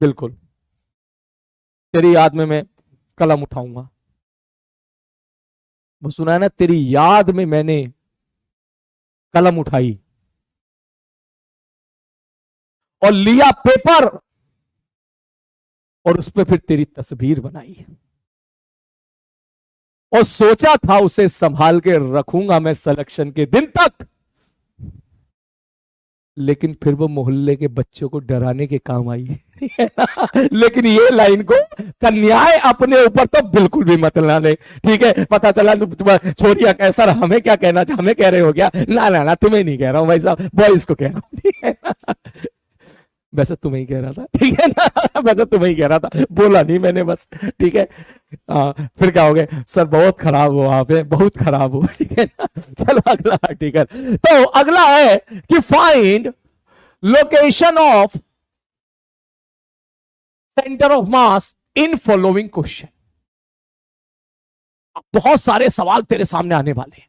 बिल्कुल। तेरी याद में मैं कलम उठाऊंगा। वो सुना है ना, तेरी याद में मैंने कलम उठाई और लिया पेपर और उस पर फिर तेरी तस्वीर बनाई और सोचा था उसे संभाल के रखूंगा मैं सिलेक्शन के दिन तक, लेकिन फिर वो मोहल्ले के बच्चों को डराने के काम आई। लेकिन ये लाइन को कन्याएं अपने ऊपर तो बिल्कुल भी मत लाने। ठीक है, पता चला छोरिया कैसा रहा, हमें क्या कहना, हमें कह रहे हो क्या? ना ना ना, तुम्हें नहीं कह रहा हूं भाई साहब, बॉयज को कह रहा हूं। ठीक है ना? वैसे तुम्हें ही कह रहा था, ठीक है ना? वैसे तुम्हें ही कह रहा था, बोला नहीं मैंने बस। ठीक है। फिर क्या हो गया सर, बहुत खराब हो आप, बहुत खराब हो। ठीक है ना? चलो अगला आर्टिकल। तो अगला है कि find location of centre of mass in following question. बहुत सारे सवाल तेरे सामने आने वाले हैं।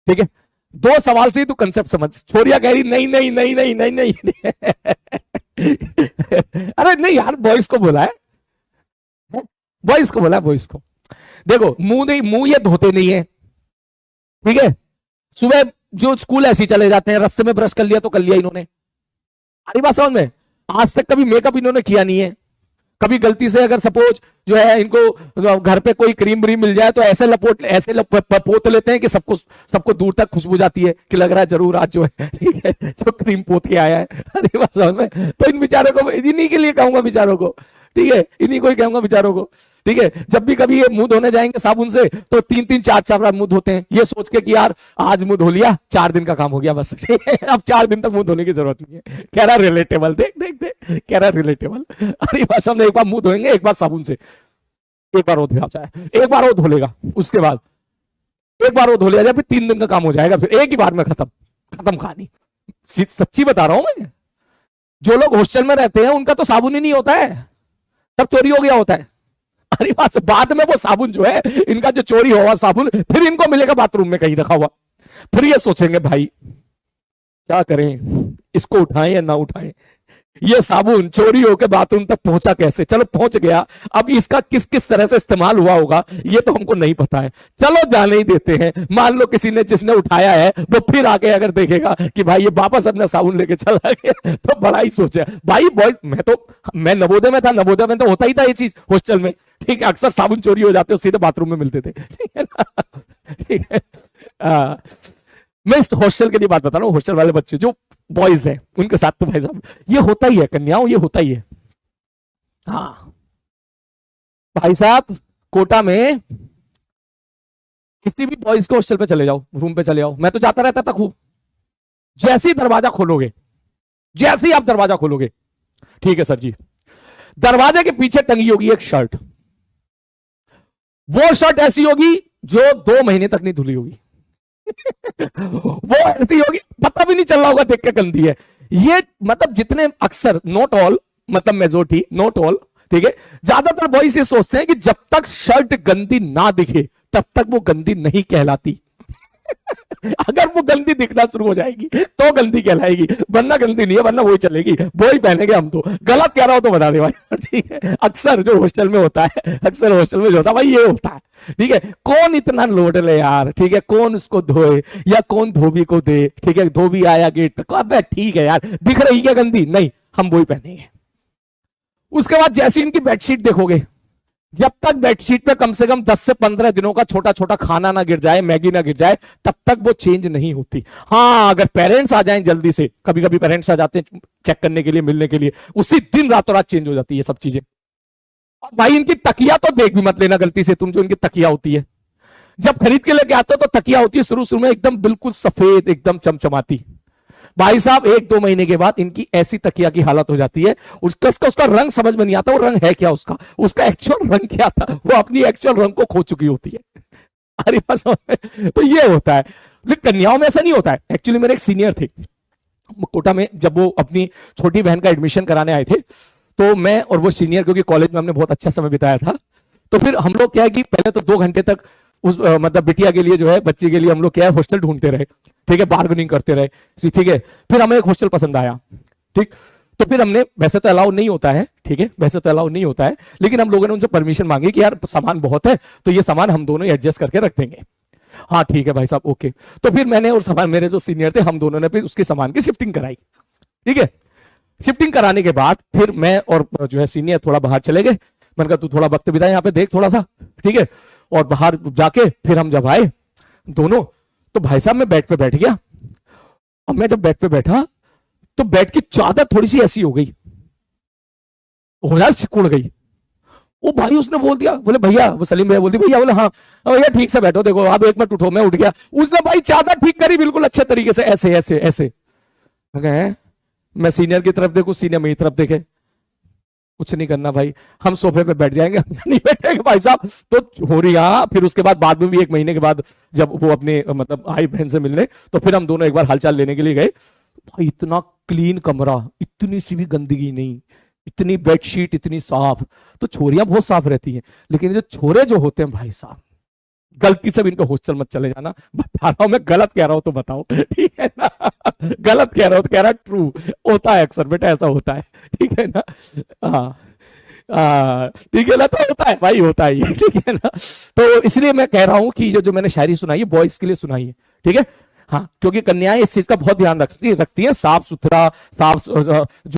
ठीक है, दो सवाल से ही तू कंसेप्ट समझ। छोरिया कह रही नहीं नहीं नहीं नहीं नहीं नहीं, अरे नहीं यार, बॉयज को बोला है, बॉयज को बोला है, बॉयज को। देखो मुंह नहीं, मुंह ये धोते नहीं है। ठीक है, सुबह जो स्कूल ऐसे ही चले जाते हैं, रास्ते में ब्रश कर लिया तो कर लिया इन्होंने। अरे बात समझ में? आज तक कभी मेकअप इन्होंने किया नहीं है। कभी गलती से अगर सपोज जो है इनको घर पे कोई क्रीम व्रीम मिल जाए तो ऐसे पोत लेते हैं कि सबको सबको दूर तक खुशबू जाती है कि लग रहा है जरूर आज जो है, ठीक है, जो क्रीम पोत के आया है। अरे बात समझ में? तो इन बेचारों को, इन्हीं के लिए कहूंगा बेचारों को। ठीक है, इन्हीं को ही कहूंगा बेचारों को। ठीक है, जब भी कभी ये मुंह धोने जाएंगे साबुन से तो 3-3 4-4 बार मुंह धोते हैं, ये सोच के कि यार आज मुंह धो लिया, 4 दिन का काम हो गया बस। ठीक है, अब 4 दिन तक मुंह धोने की जरूरत नहीं है। कह रहा रिलेटेबल, देख देख देख, कह रहा रिलेटेबल। अरे भाषा में एक बार मुंह धोएंगे, एक बार साबुन से, एक बार वो धो जाए, एक बार वो धो लेगा, उसके बाद एक बार वो धो लिया जाए, फिर 3 दिन का काम हो जाएगा, फिर एक ही बार में खत्म, खत्म कहानी। सच्ची बता रहा हूं मैं। जो लोग हॉस्टल में रहते हैं उनका तो साबुन ही नहीं होता है, सब चोरी हो गया होता है। अरे बाद में वो साबुन जो है, इनका जो चोरी हुआ साबुन, फिर इनको मिलेगा बाथरूम में कहीं रखा हुआ। फिर ये सोचेंगे भाई क्या करें, इसको उठाएं या ना उठाएं, ये साबुन चोरी होकर बाथरूम तक पहुंचा कैसे? चलो पहुंच गया, अब इसका किस किस तरह से इस्तेमाल हुआ होगा ये तो हमको नहीं पता है, चलो जाने ही देते हैं। मान लो किसी ने, जिसने उठाया है वो फिर आके अगर देखेगा कि भाई ये वापस अपना साबुन लेके चला गया, तो बड़ा ही सोचा भाई। बॉय मैं नवोदय में था, नवोदय में तो होता ही था ये चीज हॉस्टल में। ठीक है, अक्सर साबुन चोरी हो जाते, सीधे बाथरूम में मिलते थे। ठीक है ना? ठीक है, मैं इस हॉस्टल के लिए बात बता रहा हूँ, हॉस्टल वाले बच्चे जो बॉयज हैं उनके साथ तो भाई साहब ये होता ही है, कन्याओं ये होता ही है। हाँ भाई साहब, कोटा में किसी भी बॉयज के हॉस्टल पे चले जाओ, रूम पे चले जाओ, मैं तो जाता रहता था खूब। जैसे ही दरवाजा खोलोगे, जैसे ही आप दरवाजा खोलोगे, ठीक है सर जी, दरवाजे के पीछे टंगी होगी एक शर्ट। वो शर्ट ऐसी होगी जो 2 महीने तक नहीं धुली होगी। वो ऐसी होगी, पता भी नहीं चल रहा होगा, देख के गंदी है ये। मतलब जितने अक्सर, नॉट ऑल, मतलब मेजोरिटी, नॉट ऑल, ठीक है, ज्यादातर बॉयज ये सोचते हैं कि जब तक शर्ट गंदी ना दिखे तब तक वो गंदी नहीं कहलाती। अगर वो गंदी दिखना शुरू हो जाएगी तो गंदी कहलाएगी, वरना गंदी नहीं है, वरना वही चलेगी, वही पहनेंगे हम तो। गलत कह रहा हो तो बता दे भाई। ठीक है, अक्सर जो हॉस्टल में होता है, अक्सर हॉस्टल में जो होता है भाई ये होता है। ठीक है, कौन इतना लोड ले यार, ठीक है, कौन उसको धोए या कौन धोबी को दे। ठीक है, धोबी आया गेट पे, अबे ठीक है यार, दिख रही क्या गंदी? नहीं, हम वही पहनेंगे। उसके बाद जैसे इनकी बेडशीट देखोगे, जब तक बेडशीट पे कम से कम 10 से 15 दिनों का छोटा छोटा खाना ना गिर जाए, मैगी ना गिर जाए, तब तक वो चेंज नहीं होती। हाँ, अगर पेरेंट्स आ जाएं जल्दी से, कभी कभी पेरेंट्स आ जाते हैं चेक करने के लिए, मिलने के लिए, उसी दिन रातों रात चेंज हो जाती है सब चीजें। और भाई इनकी तकिया तो देख भी मत लेना गलती से तुम, जो इनकी तकिया होती है, जब खरीद के लेके आते हो तो तकिया होती है शुरू शुरू में एकदम बिल्कुल सफेद, एकदम चमचमाती। भाई साहब 1-2 महीने के बाद इनकी ऐसी तकिया की हालत हो जाती है, उसका रंग समझ में नहीं आता, वो रंग है क्या, उसका एक्चुअल रंग क्या था, वो अपनी एक्चुअल रंग को खो चुकी होती है। अरे बस, तो ये होता है। लेकिन कन्याओं में ऐसा नहीं होता है। एक्चुअली मेरे एक सीनियर थे कोटा में, जब वो अपनी छोटी बहन का एडमिशन कराने आए थे, तो मैं और वो सीनियर, क्योंकि कॉलेज में हमने बहुत अच्छा समय बिताया था, तो फिर हम लोग क्या है कि पहले तो 2 घंटे तक उस मतलब बिटिया के लिए जो है, बच्ची के लिए हम लोग क्या है हॉस्टल ढूंढते रहे। ठीक है, बार्गेनिंग करते रहे। ठीक है, फिर हमें एक हॉस्टल पसंद आया। ठीक, तो फिर हमने, वैसे तो अलाउ नहीं होता है, ठीक है, वैसे तो अलाउ नहीं होता है, लेकिन हम लोगों ने उनसे परमिशन मांगी कि यार सामान बहुत है तो ये सामान हम दोनों एडजस्ट करके रख देंगे। हाँ ठीक है भाई साहब, ओके। तो फिर मैंने और सामान, मेरे जो सीनियर थे, हम दोनों ने फिर उसके सामान की शिफ्टिंग कराई। ठीक है, शिफ्टिंग कराने के बाद फिर मैं और जो है सीनियर थोड़ा बाहर चले गए। मैंने कहा तू थोड़ा वक्त बिता यहाँ पे, देख थोड़ा सा, ठीक है। और बाहर जाके फिर हम जब आए दोनों, तो भाई साहब मैं बेड पे बैठ गया। अब मैं जब बेड पे बैठा तो बेड की चादर थोड़ी सी ऐसी हो गई, हो यार सिकुड़ गई। वो भाई उसने बोल दिया, बोले भैया, वो सलीम भैया बोलती, भैया, बोले हाँ भैया ठीक से बैठो, देखो आप एक मिनट उठो। मैं उठ गया, उसने भाई चादर ठीक करी बिल्कुल अच्छे तरीके से, ऐसे ऐसे ऐसे। मैं सीनियर की तरफ देखूं, सीनियर मेरी तरफ देखे, कुछ नहीं करना भाई, हम सोफे पे बैठ जाएंगे, हम नहीं बैठेंगे भाई साहब। तो हो रही, हाँ, फिर उसके बाद में भी 1 महीने के बाद जब वो अपने मतलब आई बहन से मिलने, तो फिर हम दोनों एक बार हालचाल लेने के लिए गए। भाई इतना क्लीन कमरा, इतनी सी भी गंदगी नहीं, इतनी बेडशीट इतनी साफ। तो छोरियां बहुत साफ रहती हैं, लेकिन जो छोरे जो होते हैं भाई साहब, गलती से भी इनको हॉस्टल मत चले जाना, बता रहा हूं मैं, गलत कह रहा हूं तो बताओ, ठीक है ना, गलत कह रहा हूं तो कह रहा, ट्रू होता है अक्सर बेटा, ऐसा होता है, ठीक है ना। ठीक है ना, तो होता है भाई, होता है ये, ठीक है ना। तो इसलिए मैं कह रहा हूं कि जो मैंने शायरी सुनाई है बॉयज के लिए सुनाई है, ठीक है। हाँ, क्योंकि कन्याएं इस चीज का बहुत ध्यान रखती है, साफ सुथरा, साफ